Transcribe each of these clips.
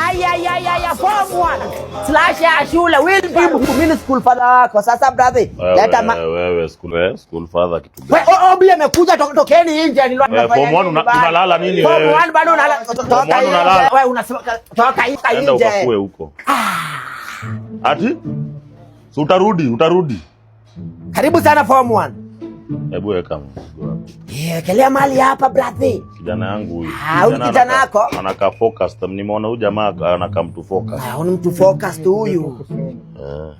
Aya form 1 slash ya shule will be mini school father wako. Sasa brother, leta wewe school father kitu gani? Wewe obi amekuja tokeni nje ni form 1 unalala nini wewe? Form 1 bado unalala. Wewe unasema toka nje. Enda ukafue huko. Ati? So utarudi. Karibu sana form 1. Hebu weka mzigo. Kelea mali hapa brother. Kijana yangu huyu. Huyu kijana wako anakaa focused. Nimeona huyu jamaa anakaa mtu focused. Huyu mtu focused huyu.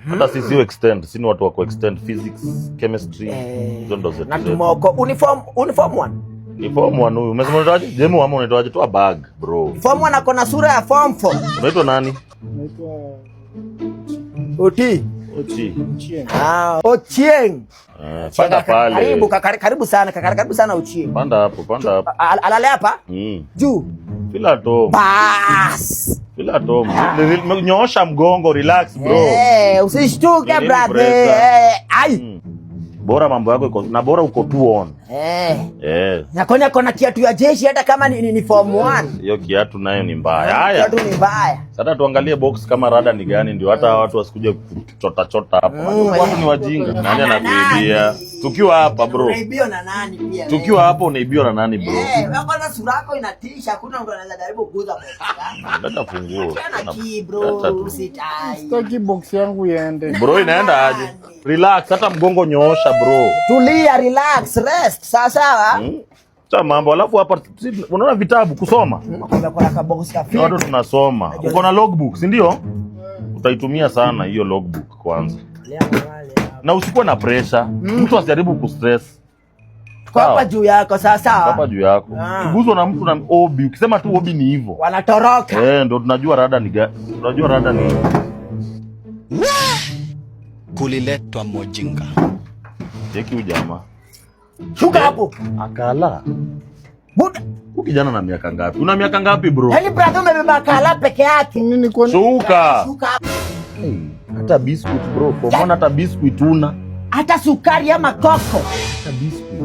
Hata sisi extend, sisi watu wa extend physics, chemistry, hizo ndo zetu. Na tumoko uniform 1. Ni form 1 huyu. Umesema unaitwaje? Demo ama unaitwaje? Toa bag, bro. Form 1 ako na sura ya form 4. Unaitwa nani? Naitwa Ochieng. Ochieng. Panda pale. Karibu sana Ochieng. Panda hapo. Alale hapa? Juu. Fila to. Bas. Fila to. Nyoosha mgongo, relax bro. Usishtuke brother. Ai. Bora mambo yako iko na bora uko tu on. Nakonya kona kiatu ya jeshi hata kama ni form 1. Hiyo kiatu nayo ni mbaya. Haya. Kiatu ni mbaya. Sasa tuangalie box kama rada ni gani ndio hata watu wasikuje kuchota hapa. Watu ni wajinga. Nani anakuibia? Tukiwa hapa bro. Unaibiwa na nani pia? Tukiwa hapa unaibiwa na nani bro? Wewe kwanza sura yako inatisha, hakuna mtu anaweza jaribu kuuza box yako. Dada funguo. Bro, usitai. Sitaki box yangu iende. Bro inaenda aje? Relax, hata mgongo nyoosha bro. Tulia, relax, rest. Sawa. Cha mambo alafu hapa unaona vitabu kusoma. Kuna kabox kafi. Watu tunasoma. Uko na logbook, si ndio? Utaitumia sana hiyo logbook kwanza. Na usikuwe na pressure. Mtu asijaribu kustress. Kwa hapa juu yako sasa. Hapa juu yako. Kiguzwa na mtu na obi, ukisema tu obi ni hivyo. Wanatoroka. Ndio tunajua rada ni gani. Tunajua rada ni kuliletwa mojinga. Cheki ujamaa. Shuka hapo. Akala. Buda. Kijana na miaka ngapi? Una miaka ngapi bro? Yaani brother umebeba akala peke yake. Nini kwa Shuka. Shuka hapo. Hata biscuit bro. Kwa maana hata biscuit una. Hata sukari ama koko. Hata biscuit.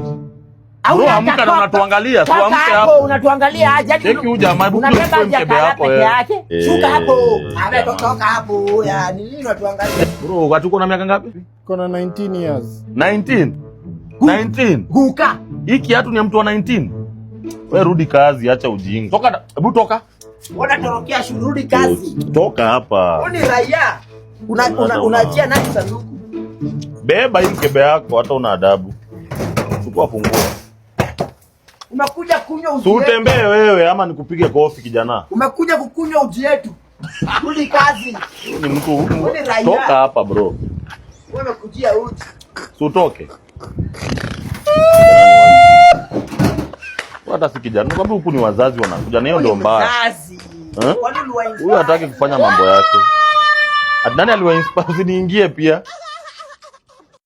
Bro, amka na unatuangalia. So amka hapo. Unatuangalia aje? Cheki huyu jamaa hebu tuwe mkebe hapo yake. Shuka hapo. Ametoka hapo. Ya nini unatuangalia? Bro, watu uko na miaka ngapi? Kona 19 years. 19. Guka. Hii kiatu ni ya mtu wa 19. Wewe rudi kazi, acha ujinga. Toka, hebu toka. Unatorokea shule, rudi kazi. Toka hapa. Wewe ni raia. Unaachia nani sanduku? Beba hii mkebe yako hata una adabu. Chukua funguo. Umekuja kunywa uji yetu. Utembee wewe ama nikupige kofi kijana. Umekuja kukunywa uji yetu. Rudi kazi. Ni mtu toka hapa bro. Wewe umekujia uji. Utoke. Hata si kijana. Nakwambia huku ni wazazi wanakuja na hiyo ndio mbaya. Huyu hataki kufanya mambo yake. Nani aliwa inspire usiniingie pia?